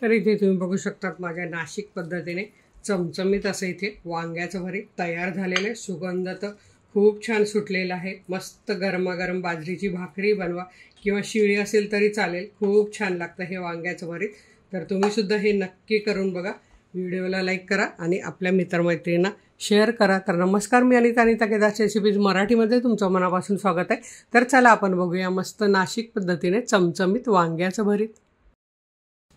तर इथे तुम्ही बघू शकतात माझ्या नाशिक पद्धतीने चमचमीत असं इथे वांग्याचं भरीत तयार झालेलं आहे। सुगंध तर खूप छान सुटलेला आहे। मस्त गरमागरम बाजरीची भाकरी बनवा किंवा शिळी असेल तरी चालेल, खूप छान लागतं हे वांग्याचं भरीत। तर तुम्ही सुद्धा हे नक्की करून बघा। व्हिडिओला लाईक करा आणि आपल्या मित्रमैत्रिणींना शेअर करा। तर नमस्कार, मी अनिता केदार रेसिपीज मराठीमध्ये तुमचं मनापासून स्वागत आहे। तर चला आपण बघूया मस्त नाशिक पद्धतीने चमचमीत वांग्याचं भरीत।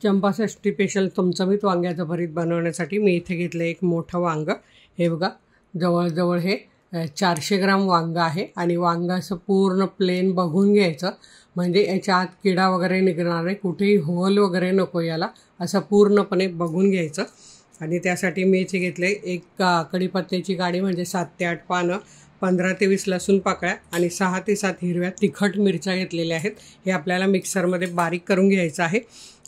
चंपाषष्ठी स्पेशल चमचमीत वांग्याचं भरीत बनवण्यासाठी मी इथे घेतलं एक मोठं वांग। हे बघा, जवळजवळ हे 400 ग्राम वांग आहे आणि वांग असं पूर्ण प्लेन बघून घ्यायचं, म्हणजे याच्या आत किडा वगैरे निघणार नाही, कुठेही होल वगैरे नको याला, असं पूर्णपणे बघून घ्यायचं। आणि त्यासाठी मी इथे घेतले एक कढीपत्त्याची गाडी, म्हणजे 7 ते 8 पानं, 15 ते 20 लसूण पाकळ्या आणि 6 ते 7 हिरव्या तिखट मिरच्या घेतलेल्या आहेत। हे आपल्याला मिक्सरमध्ये बारीक करून घ्यायचं आहे।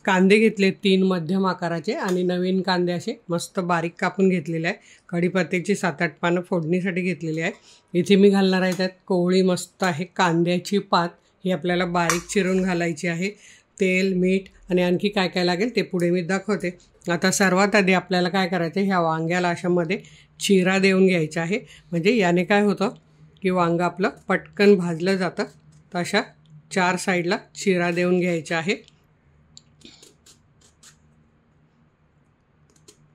कांदे घेतले 3 मध्यम आकाराचे आणि नवीन कांदे असे मस्त बारीक कापून घेतलेले आहे। कढीपत्त्याची 7-8 पानं फोडणीसाठी घेतलेली आहे। इथे मी घालणार आहे त्यात कोवळी मस्त आहे कांद्याची पात, ही आपल्याला बारीक चिरून घालायची आहे। तेल, मीठ आणि आणखी काय काय लागेल ते पुढे मी दाखवते। आता सर्वात आधी आपल्याला काय करायचं, ह्या वांग्याला अशामध्ये चिरा देऊन घ्यायचा आहे, म्हणजे याने काय होतं की वांग आपलं पटकन भाजलं जातं। तर अशा 4 साईडला चिरा देऊन घ्यायचा आहे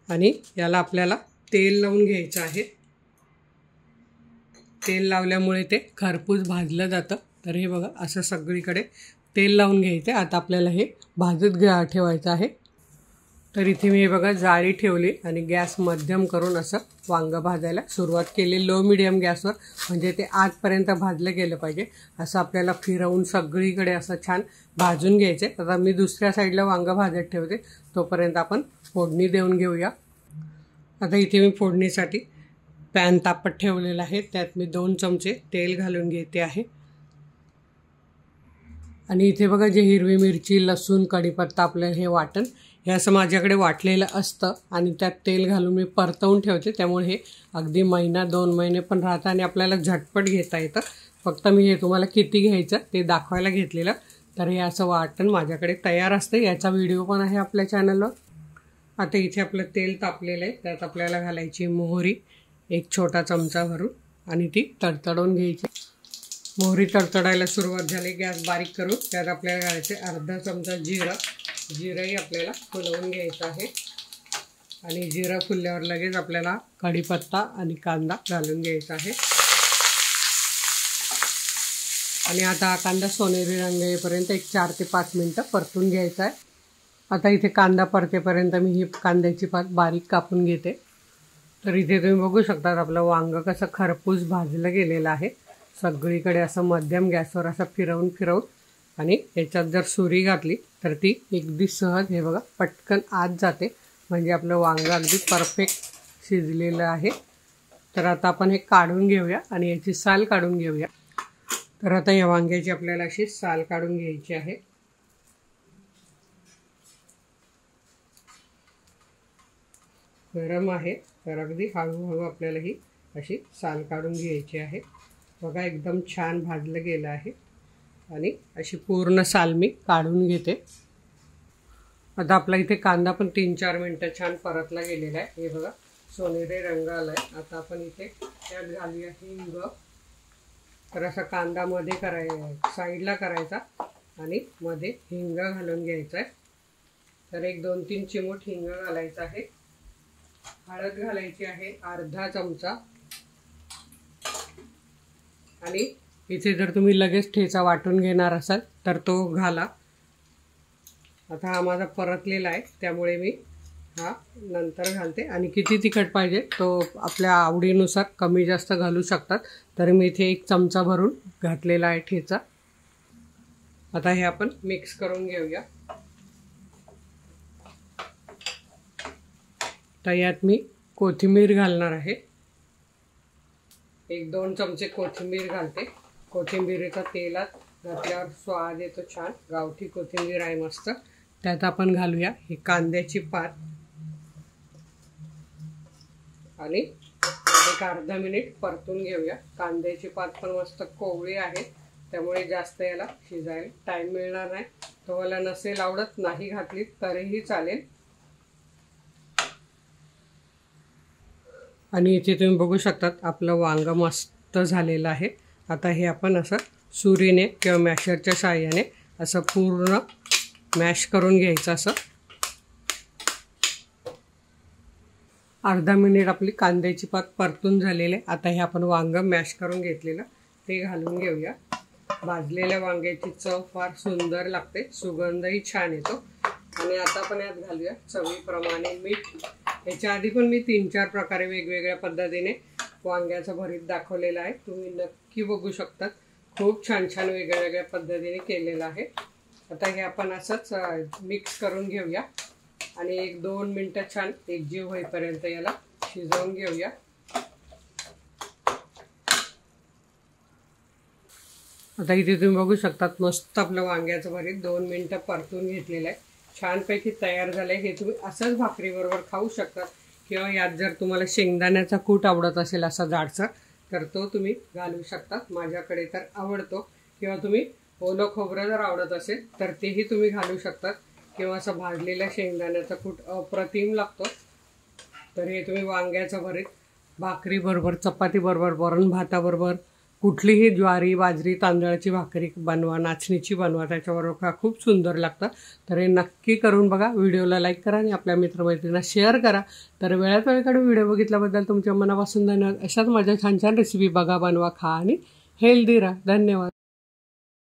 आणि याला आपल्याला तेल लावून घ्यायचं आहे। तेल लावल्यामुळे ते खरपूस भाजलं जातं। तर हे बघा, असं सगळीकडे तेल लावून घ्यायचं। आता आपल्याला हे भाजत ठेवायचं आहे। तर इथे मी हे बघा जाळी ठेवली आणि गॅस मध्यम करून असं वांग भाजायला सुरुवात केली, लो मिडियम गॅसवर, म्हणजे ते आतपर्यंत भाजलं गेलं पाहिजे। असं आपल्याला फिरवून सगळीकडे असं छान भाजून घ्यायचे। आता मी दुसऱ्या साईडला वांग भाजत ठेवते, तोपर्यंत आपण फोडणी देऊन घेऊया। आता इथे मी फोडणीसाठी पॅन तापत ठेवलेला आहे, त्यात मी 2 चमचे तेल घालून घेते आहे। आणि इथे बघा, जे हिरवी मिरची, लसूण, कढीपत्ता, आपलं हे वाटण, हे असं माझ्याकडे वाटलेलं असतं आणि त्यात तेल घालून मी परतवून ठेवते, त्यामुळे हे अगदी महिना 2 महिने पण राहतं आणि आपल्याला झटपट घेता येतं। फक्त मी हे तुम्हाला किती घ्यायचं ते दाखवायला घेतलेलं। तर हे असं वाटण माझ्याकडे तयार असतं, याचा व्हिडिओ पण आहे आपल्या चॅनलवर। आता इथे आपलं तेल तापलेलं आहे, त्यात आपल्याला घालायची मोहरी 1 छोटा चमचा भरून आणि ती तडतडवून घ्यायची। मोहरी तडतडायला सुरुवात झाली, गॅस बारीक करून त्यात आपल्याला घालायचे अर्धा चमचा जिरं। जिरंही आपल्याला फुलवून घ्यायचं आहे आणि जिरं फुलल्यावर लगेच आपल्याला कढीपत्ता आणि कांदा घालून घ्यायचा आहे। आणि आता हा कांदा सोनेरी रंग येईपर्यंत एक 4 ते 5 मिनटं परतून घ्यायचा आहे। आता इथे कांदा परतेपर्यंत मी ही कांद्याची पात बारीक कापून घेते। तर इथे तुम्ही बघू शकता आपलं वांग कसं खरपूस भाजलं गेलेलं आहे। सगळीकडे असं मध्यम गॅसवर असं फिरवून आणि याच्यात जर सुरी घातली तर ती अगदी सहज, हे बघा, पटकन आत जाते, म्हणजे आपलं वांग अगदी परफेक्ट शिजलेलं आहे। तर आता आपण हे काढून घेऊया आणि याची साल काढून घेऊया। तर आता या वांग्याची आपल्याला अशी साल काढून घ्यायची आहे। गरम आहे, तर अगदी हळूहळू आपल्याला ही अशी साल काढून घ्यायची आहे। बघा, एकदम छान भाजलं गेलं आहे आणि अशी पूर्ण साल मी काढून घेते। आता आपला इथे कांदा पण 3-4 मिनटं छान परतला गेलेला आहे। हे बघा, सोनेरी रंग आला आहे। आता आपण इथे त्यात घालूया हिंग। तर असा कांदा मध्ये साईडला करायचा आणि मध्ये हिंग घालून घ्यायचा आहे। तर एक 2-3 चिमूट हिंग घालायचा आहे। हळद घालायची आहे अर्धा चमचा आणि इथे जर तुम्ही लगेच ठेचा वाटून घेणार असाल तर तो घाला। आता हा माझा परतलेला आहे, त्यामुळे मी हा नंतर घालते। आणि किती तिखट पाहिजे तो आपल्या आवडीनुसार कमी जास्त घालू शकतात। तर मी इथे 1 चमचा भरून घातलेला आहे ठेचा। आता हे आपण मिक्स करून घेऊया। तर यात मी कोथिंबीर घालणार आहे, 1-2 चमचे कोथिंबीर घालते। कोथिंबीरीचा तेलात घातल्यावर स्वाद येतो छान, गावठी कोथिंबीर आहे मस्त। त्यात आपण घालूया ही कांद्याची पात आणि एक अर्धा मिनिट परतून घेऊया। कांद्याची पात पण मस्त कोवळी आहे, त्यामुळे जास्त याला शिजायला टाइम मिळणार नाही। तुम्हाला नसेल आवडत नाही घातली तरीही चालेल। आणि इथे तुम्ही बघू शकतात आपलं वांग मस्त झालेलं आहे। आता हे आपण असं सुरीने किंवा मॅशरच्या साहाय्याने असं पूर्ण मॅश करून घ्यायचं। असं अर्धा मिनिट आपली कांद्याची पात परतून झालेली आहे। आता हे आपण वांग मॅश करून घेतलेलं ते घालून घेऊया। भाजलेल्या वांग्याची चव फार सुंदर लागते, सुगंधही छान येतो। आणि आता आपण यात घालूया चवीप्रमाणे मीठ। याच्या आधी पण मी 3-4 प्रकारे वेगवेगळ्या पद्धतीने वांग्याचं भरीत दाखवलेलं आहे, तुम्ही नक्की बघू शकता। खूप छान छान वेगवेगळ्या पद्धतीने केलेलं आहे। आता हे आपण असंच मिक्स करून घेऊया आणि 1-2 मिनिटं छान एकजीव होईपर्यंत याला शिजवून घेऊया। आता इथे तुम्ही बघू शकतात मस्त आपलं वांग्याचं भरीत 2 मिनिटं परतून घेतलेलं आहे, छानपैकी तयार झालंय। हे तुम्ही असंच भाकरीबरोबर खाऊ शकता किंवा यात जर तुम्हाला शेंगदाण्याचा कूट आवडत असेल असा जाडसर तर तो तुम्ही घालू शकता, माझ्याकडे तर आवडतो। किंवा तुम्ही ओलं खोबरं जर आवडत असेल तर तेही तुम्ही घालू शकता किंवा असं भाजलेल्या शेंगदाण्याचा कूट अप्रतिम लागतो। तर हे तुम्ही वांग्याचं भरीत भाकरीबरोबर, चपातीबरोबर, वरण भाताबरोबर, कुठलीही ज्वारी बाजरी तांदळाची भाकरी बनवा, नाचणीची बनवा, त्याच्याबरोबर खा, खूप सुंदर लागतं। तर हे नक्की करून बघा। व्हिडिओला लाईक करा आणि आपल्या मित्रमैत्रिणींना शेअर करा। तर वेळात वेळ काढून व्हिडिओ बघितल्याबद्दल तुमच्या मनापासून धन्यवाद। अशाच माझ्या छान छान रेसिपी बघा, बनवा, खा आणि हेल्दी राहा। धन्यवाद।